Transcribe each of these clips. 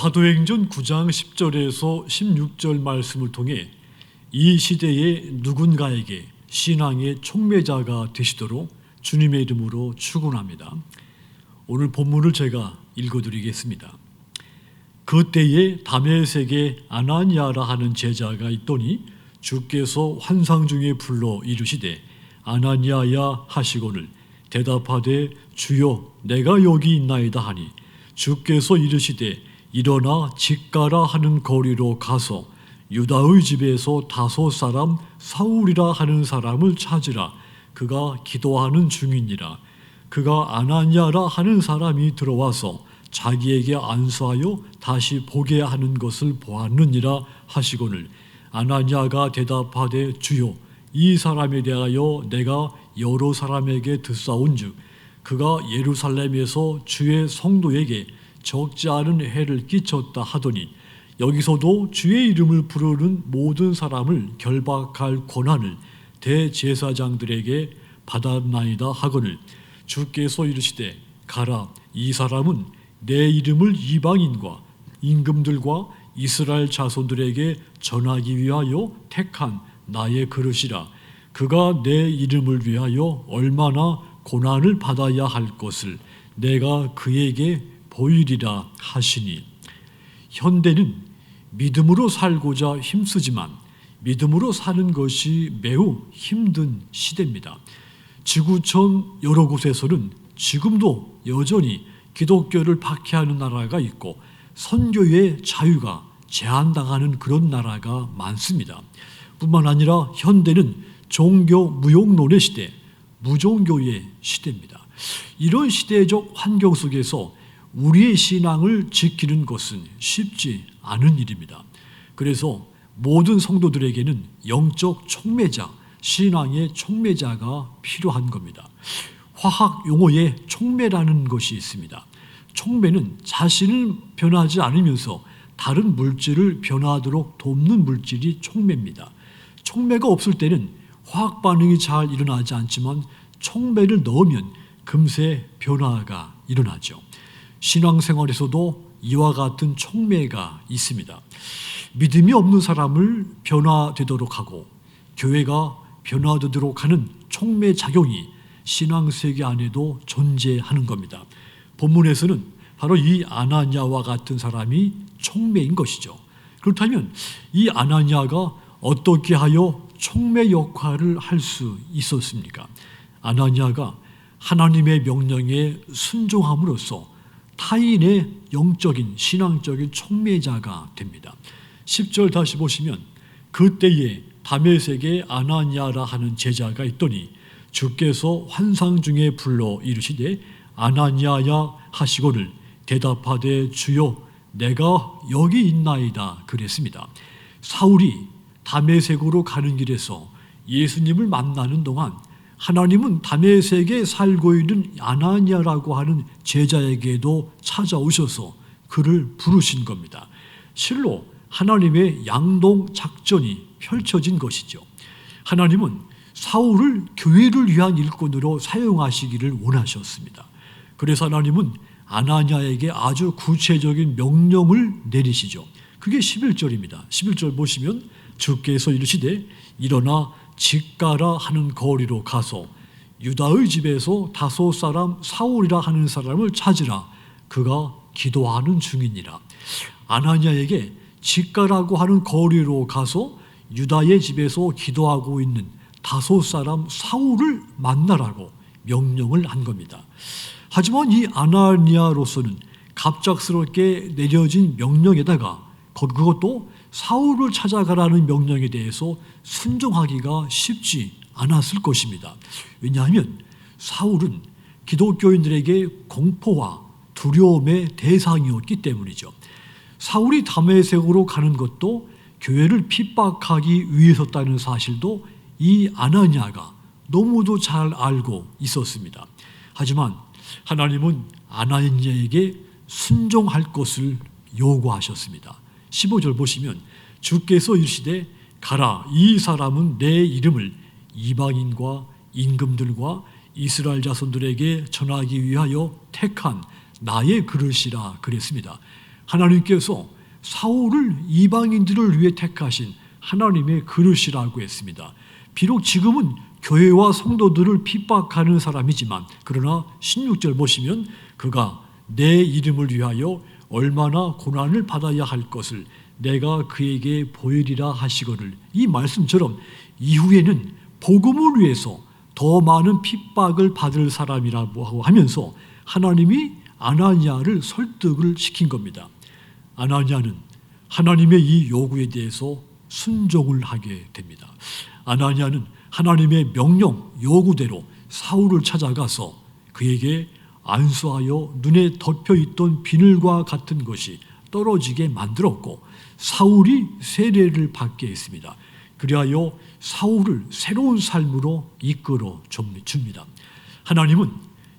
사도행전 9장 10절에서 16절 말씀을 통해 이 시대의 누군가에게 신앙의 촉매자가 되시도록 주님의 이름으로 축원합니다. 오늘 본문을 제가 읽어드리겠습니다. 그때에 다메섹에 아나니아라 하는 제자가 있더니 주께서 환상 중에 불러 이르시되 아나니아야 하시거늘 대답하되 주여 내가 여기 있나이다 하니 주께서 이르시되 일어나 직가라 하는 거리로 가서 유다의 집에서 다섯 사람 사울이라 하는 사람을 찾으라. 그가 기도하는 중이니라. 그가 아나니아라 하는 사람이 들어와서 자기에게 안수하여 다시 보게 하는 것을 보았느니라 하시거늘 아나니아가 대답하되 주여 이 사람에 대하여 내가 여러 사람에게 듣사온즉 그가 예루살렘에서 주의 성도에게 적지 않은 해를 끼쳤다 하더니 여기서도 주의 이름을 부르는 모든 사람을 결박할 권한을 대제사장들에게 받았나이다 하거늘 주께서 이르시되 가라. 이 사람은 내 이름을 이방인과 임금들과 이스라엘 자손들에게 전하기 위하여 택한 나의 그릇이라. 그가 내 이름을 위하여 얼마나 고난을 받아야 할 것을 내가 그에게 보이리라 하시니. 현대는 믿음으로 살고자 힘쓰지만 믿음으로 사는 것이 매우 힘든 시대입니다. 지구촌 여러 곳에서는 지금도 여전히 기독교를 박해하는 나라가 있고 선교의 자유가 제한당하는 그런 나라가 많습니다. 뿐만 아니라 현대는 종교 무용론의 시대, 무종교의 시대입니다. 이런 시대적 환경 속에서 우리의 신앙을 지키는 것은 쉽지 않은 일입니다. 그래서 모든 성도들에게는 영적 촉매자, 신앙의 촉매자가 필요한 겁니다. 화학 용어에 촉매라는 것이 있습니다. 촉매는 자신을 변하지 않으면서 다른 물질을 변화하도록 돕는 물질이 촉매입니다. 촉매가 없을 때는 화학 반응이 잘 일어나지 않지만 촉매를 넣으면 금세 변화가 일어나죠. 신앙생활에서도 이와 같은 촉매가 있습니다. 믿음이 없는 사람을 변화되도록 하고 교회가 변화되도록 하는 촉매 작용이 신앙세계 안에도 존재하는 겁니다. 본문에서는 바로 이 아나니아와 같은 사람이 촉매인 것이죠. 그렇다면 이 아나니아가 어떻게 하여 촉매 역할을 할 수 있었습니까? 아나니아가 하나님의 명령에 순종함으로써 타인의 영적인 신앙적인 촉매자가 됩니다. 10절 다시 보시면 그때에 다메섹에 아나니아라 하는 제자가 있더니 주께서 환상 중에 불러 이르시되 아나니아야 하시거늘 대답하되 주여 내가 여기 있나이다 그랬습니다. 사울이 다메섹으로 가는 길에서 예수님을 만나는 동안 하나님은 다메섹에 살고 있는 아나니아라고 하는 제자에게도 찾아오셔서 그를 부르신 겁니다. 실로 하나님의 양동 작전이 펼쳐진 것이죠. 하나님은 사울을 교회를 위한 일꾼으로 사용하시기를 원하셨습니다. 그래서 하나님은 아나니아에게 아주 구체적인 명령을 내리시죠. 그게 11절입니다. 11절 보시면 주께서 이르시되 일어나 직가라 하는 거리로 가서 유다의 집에서 다섯 사람 사울이라 하는 사람을 찾으라. 그가 기도하는 중이니라. 아나니아에게 직가라고 하는 거리로 가서 유다의 집에서 기도하고 있는 다섯 사람 사울을 만나라고 명령을 한 겁니다. 하지만 이 아나니아로서는 갑작스럽게 내려진 명령에다가 그것도 사울을 찾아가라는 명령에 대해서 순종하기가 쉽지 않았을 것입니다. 왜냐하면 사울은 기독교인들에게 공포와 두려움의 대상이었기 때문이죠. 사울이 다메섹으로 가는 것도 교회를 핍박하기 위해서였다는 사실도 이 아나니아가 너무도 잘 알고 있었습니다. 하지만 하나님은 아나니아에게 순종할 것을 요구하셨습니다. 15절 보시면 주께서 이르시되 가라. 이 사람은 내 이름을 이방인과 임금들과 이스라엘 자손들에게 전하기 위하여 택한 나의 그릇이라 그랬습니다. 하나님께서 사울을 이방인들을 위해 택하신 하나님의 그릇이라고 했습니다. 비록 지금은 교회와 성도들을 핍박하는 사람이지만 그러나 16절 보시면 그가 내 이름을 위하여 얼마나 고난을 받아야 할 것을 내가 그에게 보이리라 하시거늘, 이 말씀처럼 이후에는 복음을 위해서 더 많은 핍박을 받을 사람이라고 하면서 하나님이 아나니아를 설득을 시킨 겁니다. 아나니아는 하나님의 이 요구에 대해서 순종을 하게 됩니다. 아나니아는 하나님의 명령, 요구대로 사울을 찾아가서 그에게 안수하여 눈에 덮여있던 비늘과 같은 것이 떨어지게 만들었고 사울이 세례를 받게 했습니다. 그리하여 사울을 새로운 삶으로 이끌어 줍니다. 하나님은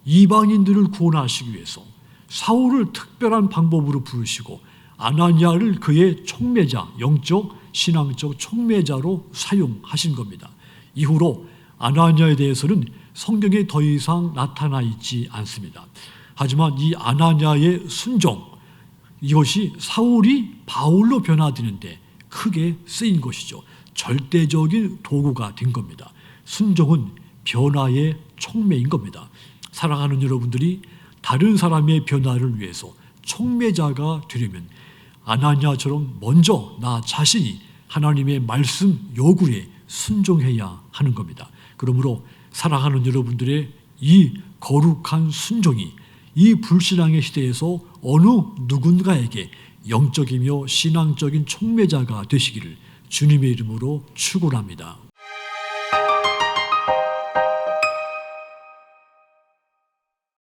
이방인들을 구원하시기 위해서 사울을 특별한 방법으로 부르시고 아나니아를 그의 촉매자, 영적, 신앙적 촉매자로 사용하신 겁니다. 이후로 아나니아에 대해서는 성경에 더 이상 나타나 있지 않습니다. 하지만 이 아나니아의 순종, 이것이 사울이 바울로 변화되는데 크게 쓰인 것이죠. 절대적인 도구가 된 겁니다. 순종은 변화의 촉매인 겁니다. 사랑하는 여러분들이 다른 사람의 변화를 위해서 촉매자가 되려면 아나니아처럼 먼저 나 자신이 하나님의 말씀 요구에 순종해야 하는 겁니다. 그러므로 사랑하는 여러분들의 이 거룩한 순종이 이 불신앙의 시대에서 어느 누군가에게 영적이며 신앙적인 촉매자가 되시기를 주님의 이름으로 축원합니다.